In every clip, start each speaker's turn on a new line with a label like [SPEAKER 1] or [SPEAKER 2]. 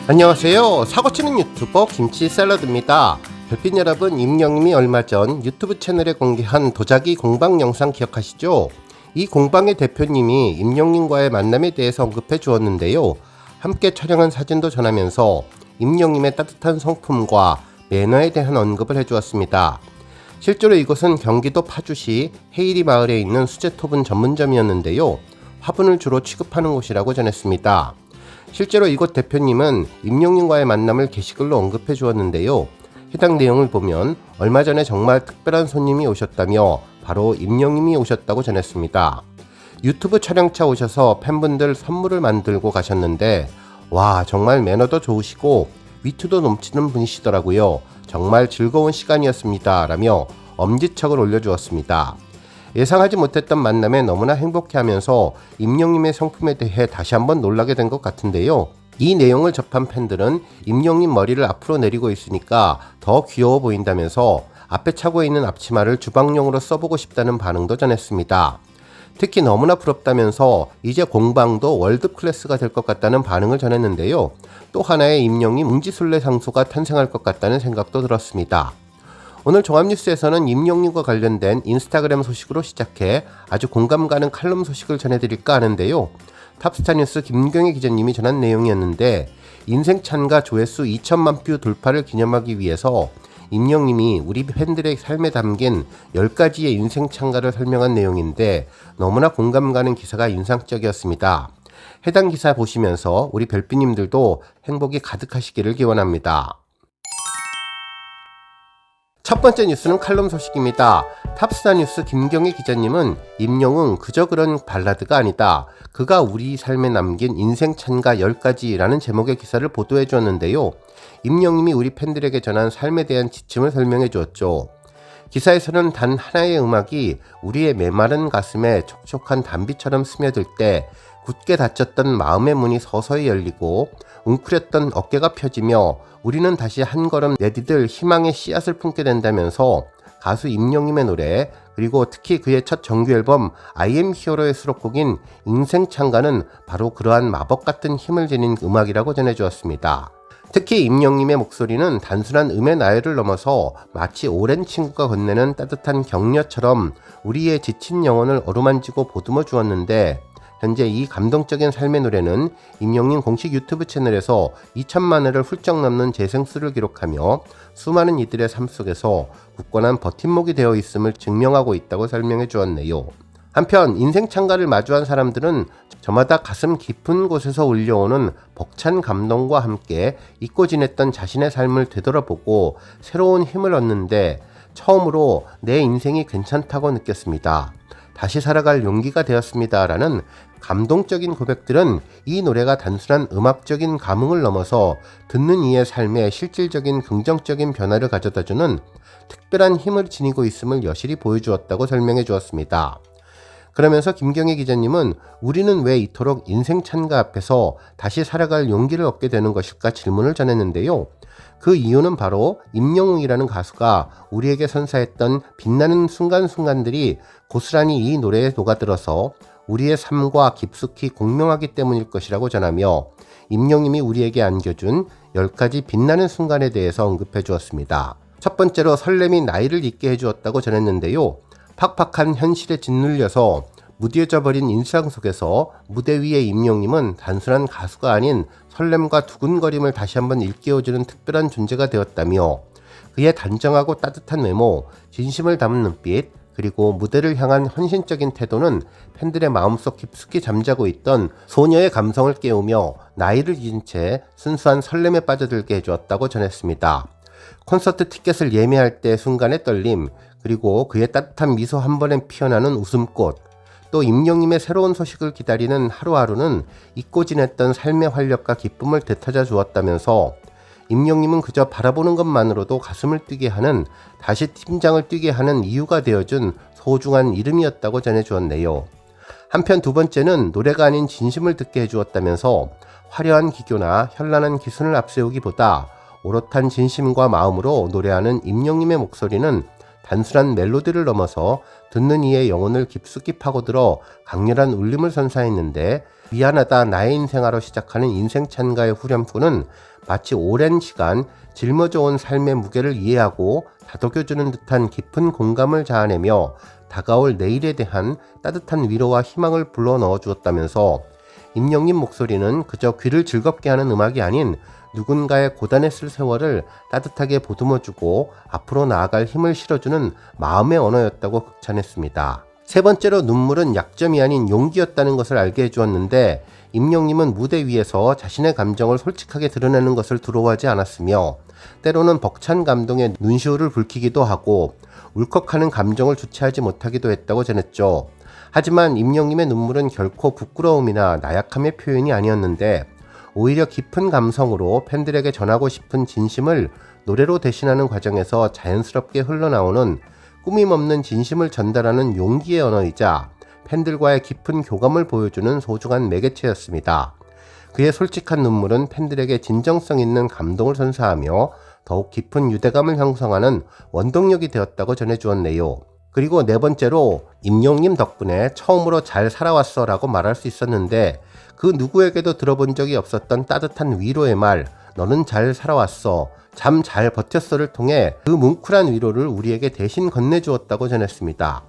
[SPEAKER 1] 안녕하세요. 사고치는 유튜버 김치샐러드입니다. 별빛 여러분, 임영님이 얼마 전 유튜브 채널에 공개한 도자기 공방 영상 기억하시죠? 이 공방의 대표님이 임영님과의 만남에 대해서 언급해 주었는데요. 함께 촬영한 사진도 전하면서 임영님의 따뜻한 성품과 매너에 대한 언급을 해주었습니다. 실제로 이곳은 경기도 파주시 해일이 마을에 있는 수제토분 전문점이었는데요. 화분을 주로 취급하는 곳이라고 전했습니다. 실제로 이곳 대표님은 임영님과의 만남을 게시글로 언급해 주었는데요. 해당 내용을 보면 얼마 전에 정말 특별한 손님이 오셨다며 바로 임영님이 오셨다고 전했습니다. 유튜브 촬영차 오셔서 팬분들 선물을 만들고 가셨는데 와, 정말 매너도 좋으시고 위트도 넘치는 분이시더라고요. 정말 즐거운 시간이었습니다. 라며 엄지척을 올려주었습니다. 예상하지 못했던 만남에 너무나 행복해하면서 임영님의 성품에 대해 다시 한번 놀라게 된 것 같은데요. 이 내용을 접한 팬들은 임영님 머리를 앞으로 내리고 있으니까 더 귀여워 보인다면서 앞에 차고 있는 앞치마를 주방용으로 써보고 싶다는 반응도 전했습니다. 특히 너무나 부럽다면서 이제 공방도 월드 클래스가 될 것 같다는 반응을 전했는데요. 또 하나의 임영님 웅지술래 상소가 탄생할 것 같다는 생각도 들었습니다. 오늘 종합뉴스에서는 임영님과 관련된 인스타그램 소식으로 시작해 아주 공감 가는 칼럼 소식을 전해드릴까 하는데요. 탑스타뉴스 김경애 기자님이 전한 내용이었는데 인생 찬가 조회수 2천만 뷰 돌파를 기념하기 위해서 임영님이 우리 팬들의 삶에 담긴 10가지의 인생 찬가를 설명한 내용인데 너무나 공감 가는 기사가 인상적이었습니다. 해당 기사 보시면서 우리 별빛님들도 행복이 가득하시기를 기원합니다. 첫 번째 뉴스는 칼럼 소식입니다. 탑스타뉴스 김경애 기자님은 임영웅 그저 그런 발라드가 아니다. 그가 우리 삶에 남긴 인생 찬가 10가지라는 제목의 기사를 보도해 주었는데요. 임영님이 우리 팬들에게 전한 삶에 대한 지침을 설명해 주었죠. 기사에서는 단 하나의 음악이 우리의 메마른 가슴에 촉촉한 단비처럼 스며들 때 굳게 닫혔던 마음의 문이 서서히 열리고 웅크렸던 어깨가 펴지며 우리는 다시 한 걸음 내디딜 희망의 씨앗을 품게 된다면서 가수 임영님의 노래 그리고 특히 그의 첫 정규 앨범 I am hero의 수록곡인 인생 찬가는 바로 그러한 마법 같은 힘을 지닌 음악이라고 전해주었습니다. 특히 임영님의 목소리는 단순한 음의 나열을 넘어서 마치 오랜 친구가 건네는 따뜻한 격려처럼 우리의 지친 영혼을 어루만지고 보듬어 주었는데 현재 이 감동적인 삶의 노래는 임영님 공식 유튜브 채널에서 2천만 회를 훌쩍 넘는 재생수를 기록하며 수많은 이들의 삶 속에서 굳건한 버팀목이 되어 있음을 증명하고 있다고 설명해 주었네요. 한편 인생 찬가를 마주한 사람들은 저마다 가슴 깊은 곳에서 울려오는 벅찬 감동과 함께 잊고 지냈던 자신의 삶을 되돌아보고 새로운 힘을 얻는데 처음으로 내 인생이 괜찮다고 느꼈습니다. 다시 살아갈 용기가 되었습니다. 라는 감동적인 고백들은 이 노래가 단순한 음악적인 감흥을 넘어서 듣는 이의 삶에 실질적인 긍정적인 변화를 가져다주는 특별한 힘을 지니고 있음을 여실히 보여주었다고 설명해 주었습니다. 그러면서 김경애 기자님은 우리는 왜 이토록 인생 찬가 앞에서 다시 살아갈 용기를 얻게 되는 것일까 질문을 전했는데요. 그 이유는 바로 임영웅이라는 가수가 우리에게 선사했던 빛나는 순간순간들이 고스란히 이 노래에 녹아들어서 우리의 삶과 깊숙이 공명하기 때문일 것이라고 전하며 임영님이 우리에게 안겨준 10가지 빛나는 순간에 대해서 언급해 주었습니다. 첫 번째로 설렘이 나이를 잊게 해주었다고 전했는데요. 팍팍한 현실에 짓눌려서 무뎌져 버린 일상 속에서 무대 위의 임영님은 단순한 가수가 아닌 설렘과 두근거림을 다시 한번 일깨워주는 특별한 존재가 되었다며 그의 단정하고 따뜻한 외모, 진심을 담은 눈빛, 그리고 무대를 향한 헌신적인 태도는 팬들의 마음속 깊숙이 잠자고 있던 소녀의 감성을 깨우며 나이를 잊은 채 순수한 설렘에 빠져들게 해주었다고 전했습니다. 콘서트 티켓을 예매할 때 순간의 떨림, 그리고 그의 따뜻한 미소 한 번에 피어나는 웃음꽃, 또 임영님의 새로운 소식을 기다리는 하루하루는 잊고 지냈던 삶의 활력과 기쁨을 되찾아 주었다면서 임영님은 그저 바라보는 것만으로도 가슴을 뛰게 하는, 다시 팀장을 뛰게 하는 이유가 되어준 소중한 이름이었다고 전해주었네요. 한편 두 번째는 노래가 아닌 진심을 듣게 해주었다면서 화려한 기교나 현란한 기순을 앞세우기보다 오롯한 진심과 마음으로 노래하는 임영님의 목소리는 단순한 멜로디를 넘어서 듣는 이의 영혼을 깊숙이 파고들어 강렬한 울림을 선사했는데 미안하다 나의 인생하러 시작하는 인생 찬가의 후렴구는 마치 오랜 시간 짊어져온 삶의 무게를 이해하고 다독여주는 듯한 깊은 공감을 자아내며 다가올 내일에 대한 따뜻한 위로와 희망을 불러넣어 주었다면서 임영님 목소리는 그저 귀를 즐겁게 하는 음악이 아닌 누군가의 고단했을 세월을 따뜻하게 보듬어주고 앞으로 나아갈 힘을 실어주는 마음의 언어였다고 극찬했습니다. 세 번째로 눈물은 약점이 아닌 용기였다는 것을 알게 해주었는데 임영님은 무대 위에서 자신의 감정을 솔직하게 드러내는 것을 두려워하지 않았으며 때로는 벅찬 감동에 눈시울을 붉히기도 하고 울컥하는 감정을 주체하지 못하기도 했다고 전했죠. 하지만 임영님의 눈물은 결코 부끄러움이나 나약함의 표현이 아니었는데 오히려 깊은 감성으로 팬들에게 전하고 싶은 진심을 노래로 대신하는 과정에서 자연스럽게 흘러나오는 꾸밈없는 진심을 전달하는 용기의 언어이자 팬들과의 깊은 교감을 보여주는 소중한 매개체였습니다. 그의 솔직한 눈물은 팬들에게 진정성 있는 감동을 선사하며 더욱 깊은 유대감을 형성하는 원동력이 되었다고 전해주었네요. 그리고 네 번째로 임영님 덕분에 처음으로 잘 살아왔어 라고 말할 수 있었는데 그 누구에게도 들어본 적이 없었던 따뜻한 위로의 말 너는 잘 살아왔어 잠 잘 버텼어를 통해 그 뭉클한 위로를 우리에게 대신 건네주었다고 전했습니다.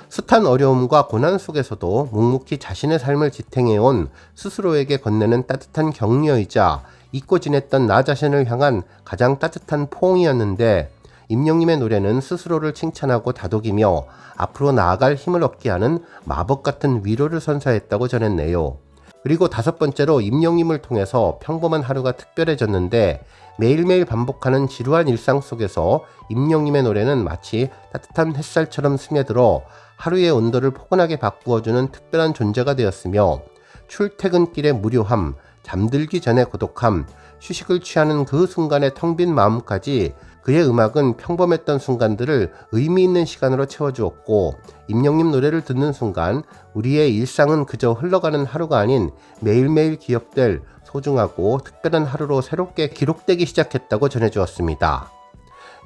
[SPEAKER 1] 숱한 어려움과 고난 속에서도 묵묵히 자신의 삶을 지탱해온 스스로에게 건네는 따뜻한 격려이자 잊고 지냈던 나 자신을 향한 가장 따뜻한 포옹이었는데 임영님의 노래는 스스로를 칭찬하고 다독이며 앞으로 나아갈 힘을 얻게 하는 마법 같은 위로를 선사했다고 전했네요. 그리고 다섯 번째로 임영님을 통해서 평범한 하루가 특별해졌는데 매일매일 반복하는 지루한 일상 속에서 임영님의 노래는 마치 따뜻한 햇살처럼 스며들어 하루의 온도를 포근하게 바꾸어주는 특별한 존재가 되었으며 출퇴근길의 무료함, 잠들기 전의 고독함, 휴식을 취하는 그 순간의 텅 빈 마음까지 그의 음악은 평범했던 순간들을 의미 있는 시간으로 채워주었고 임영님 노래를 듣는 순간 우리의 일상은 그저 흘러가는 하루가 아닌 매일매일 기억될 소중하고 특별한 하루로 새롭게 기록되기 시작했다고 전해주었습니다.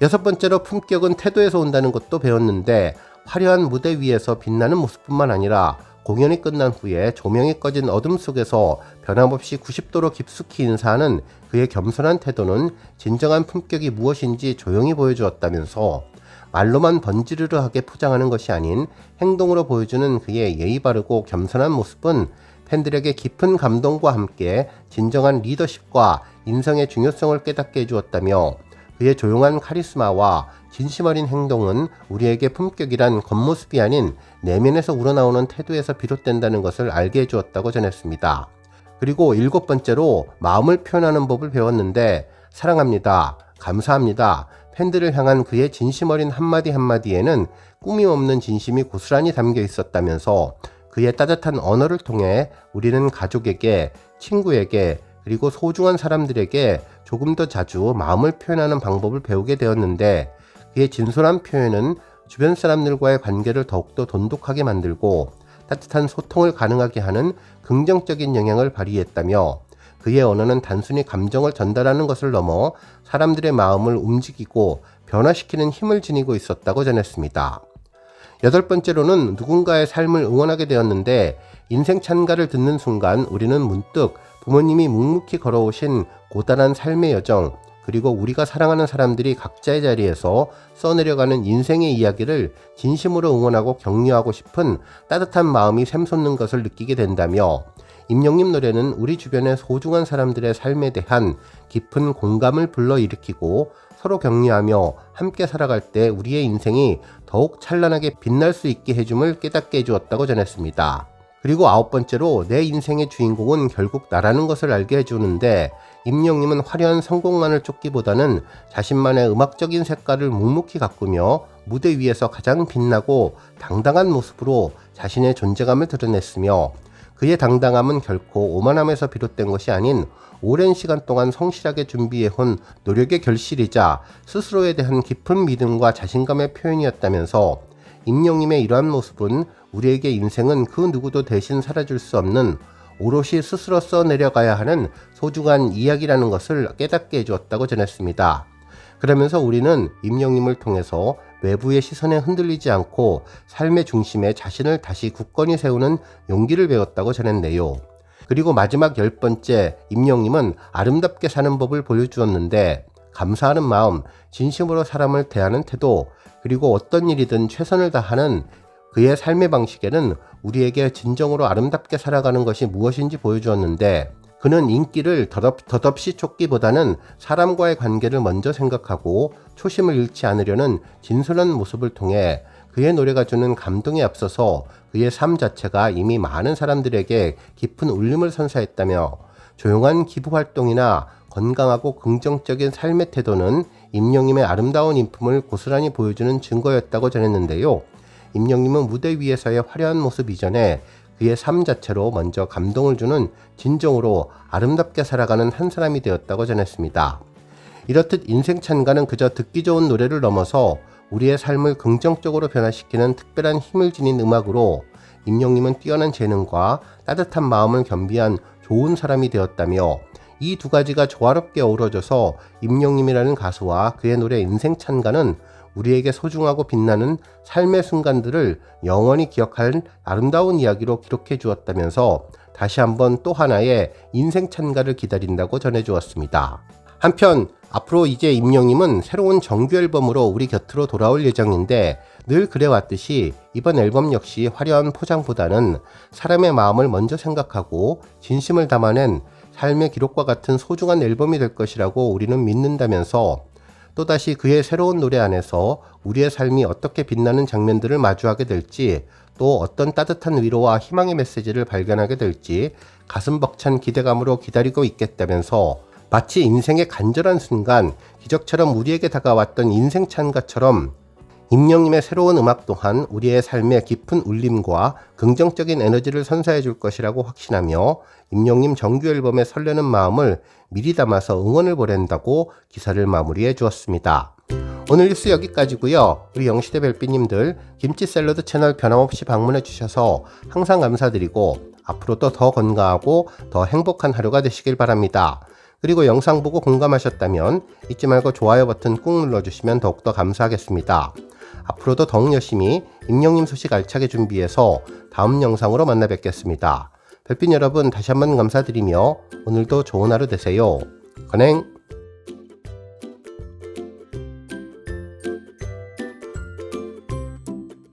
[SPEAKER 1] 여섯 번째로 품격은 태도에서 온다는 것도 배웠는데 화려한 무대 위에서 빛나는 모습뿐만 아니라 공연이 끝난 후에 조명이 꺼진 어둠 속에서 변함없이 90도로 깊숙이 인사하는 그의 겸손한 태도는 진정한 품격이 무엇인지 조용히 보여주었다면서 말로만 번지르르하게 포장하는 것이 아닌 행동으로 보여주는 그의 예의 바르고 겸손한 모습은 팬들에게 깊은 감동과 함께 진정한 리더십과 인성의 중요성을 깨닫게 해주었다며 그의 조용한 카리스마와 진심 어린 행동은 우리에게 품격이란 겉모습이 아닌 내면에서 우러나오는 태도에서 비롯된다는 것을 알게 해주었다고 전했습니다. 그리고 일곱 번째로 마음을 표현하는 법을 배웠는데 사랑합니다, 감사합니다, 팬들을 향한 그의 진심 어린 한마디 한마디에는 꾸밈 없는 진심이 고스란히 담겨 있었다면서 그의 따뜻한 언어를 통해 우리는 가족에게, 친구에게, 그리고 소중한 사람들에게 조금 더 자주 마음을 표현하는 방법을 배우게 되었는데 그의 진솔한 표현은 주변 사람들과의 관계를 더욱더 돈독하게 만들고 따뜻한 소통을 가능하게 하는 긍정적인 영향을 발휘했다며 그의 언어는 단순히 감정을 전달하는 것을 넘어 사람들의 마음을 움직이고 변화시키는 힘을 지니고 있었다고 전했습니다. 여덟 번째로는 누군가의 삶을 응원하게 되었는데 인생 찬가를 듣는 순간 우리는 문득 부모님이 묵묵히 걸어오신 고단한 삶의 여정 그리고 우리가 사랑하는 사람들이 각자의 자리에서 써내려가는 인생의 이야기를 진심으로 응원하고 격려하고 싶은 따뜻한 마음이 샘솟는 것을 느끼게 된다며 임영님 노래는 우리 주변의 소중한 사람들의 삶에 대한 깊은 공감을 불러일으키고 서로 격려하며 함께 살아갈 때 우리의 인생이 더욱 찬란하게 빛날 수 있게 해줌을 깨닫게 해주었다고 전했습니다. 그리고 아홉 번째로 내 인생의 주인공은 결국 나라는 것을 알게 해주는데 임영님은 화려한 성공만을 쫓기보다는 자신만의 음악적인 색깔을 묵묵히 가꾸며 무대 위에서 가장 빛나고 당당한 모습으로 자신의 존재감을 드러냈으며 그의 당당함은 결코 오만함에서 비롯된 것이 아닌 오랜 시간 동안 성실하게 준비해온 노력의 결실이자 스스로에 대한 깊은 믿음과 자신감의 표현이었다면서 임영님의 이러한 모습은 우리에게 인생은 그 누구도 대신 살아줄 수 없는 오롯이 스스로 써내려가야 하는 소중한 이야기라는 것을 깨닫게 해주었다고 전했습니다. 그러면서 우리는 임영님을 통해서 외부의 시선에 흔들리지 않고 삶의 중심에 자신을 다시 굳건히 세우는 용기를 배웠다고 전했네요. 그리고 마지막 10번째 임영님은 아름답게 사는 법을 보여주었는데 감사하는 마음, 진심으로 사람을 대하는 태도, 그리고 어떤 일이든 최선을 다하는 그의 삶의 방식에는 우리에게 진정으로 아름답게 살아가는 것이 무엇인지 보여주었는데 그는 인기를 덧없이 쫓기보다는 사람과의 관계를 먼저 생각하고 초심을 잃지 않으려는 진솔한 모습을 통해 그의 노래가 주는 감동에 앞서서 그의 삶 자체가 이미 많은 사람들에게 깊은 울림을 선사했다며 조용한 기부 활동이나 건강하고 긍정적인 삶의 태도는 임영님의 아름다운 인품을 고스란히 보여주는 증거였다고 전했는데요. 임영님은 무대 위에서의 화려한 모습 이전에 그의 삶 자체로 먼저 감동을 주는 진정으로 아름답게 살아가는 한 사람이 되었다고 전했습니다. 이렇듯 인생 찬가는 그저 듣기 좋은 노래를 넘어서 우리의 삶을 긍정적으로 변화시키는 특별한 힘을 지닌 음악으로 임영님은 뛰어난 재능과 따뜻한 마음을 겸비한 좋은 사람이 되었다며 이 두 가지가 조화롭게 어우러져서 임영님이라는 가수와 그의 노래 인생 찬가는 우리에게 소중하고 빛나는 삶의 순간들을 영원히 기억할 아름다운 이야기로 기록해 주었다면서 다시 한번 또 하나의 인생 찬가를 기다린다고 전해 주었습니다. 한편 앞으로 이제 임영님은 새로운 정규 앨범으로 우리 곁으로 돌아올 예정인데 늘 그래왔듯이 이번 앨범 역시 화려한 포장보다는 사람의 마음을 먼저 생각하고 진심을 담아낸 삶의 기록과 같은 소중한 앨범이 될 것이라고 우리는 믿는다면서 또다시 그의 새로운 노래 안에서 우리의 삶이 어떻게 빛나는 장면들을 마주하게 될지 또 어떤 따뜻한 위로와 희망의 메시지를 발견하게 될지 가슴 벅찬 기대감으로 기다리고 있겠다면서 마치 인생의 간절한 순간 기적처럼 우리에게 다가왔던 인생 찬가처럼 임영님의 새로운 음악 또한 우리의 삶에 깊은 울림과 긍정적인 에너지를 선사해 줄 것이라고 확신하며 임영님 정규 앨범의 설레는 마음을 미리 담아서 응원을 보낸다고 기사를 마무리해 주었습니다. 오늘 뉴스 여기까지고요. 우리 영시대 별빛님들 김치 샐러드 채널 변함없이 방문해 주셔서 항상 감사드리고 앞으로도 더 건강하고 더 행복한 하루가 되시길 바랍니다. 그리고 영상 보고 공감하셨다면 잊지 말고 좋아요 버튼 꾹 눌러주시면 더욱더 감사하겠습니다. 앞으로도 더욱 열심히 임영님 소식 알차게 준비해서 다음 영상으로 만나 뵙겠습니다. 별빛 여러분 다시 한번 감사드리며 오늘도 좋은 하루 되세요. 건행!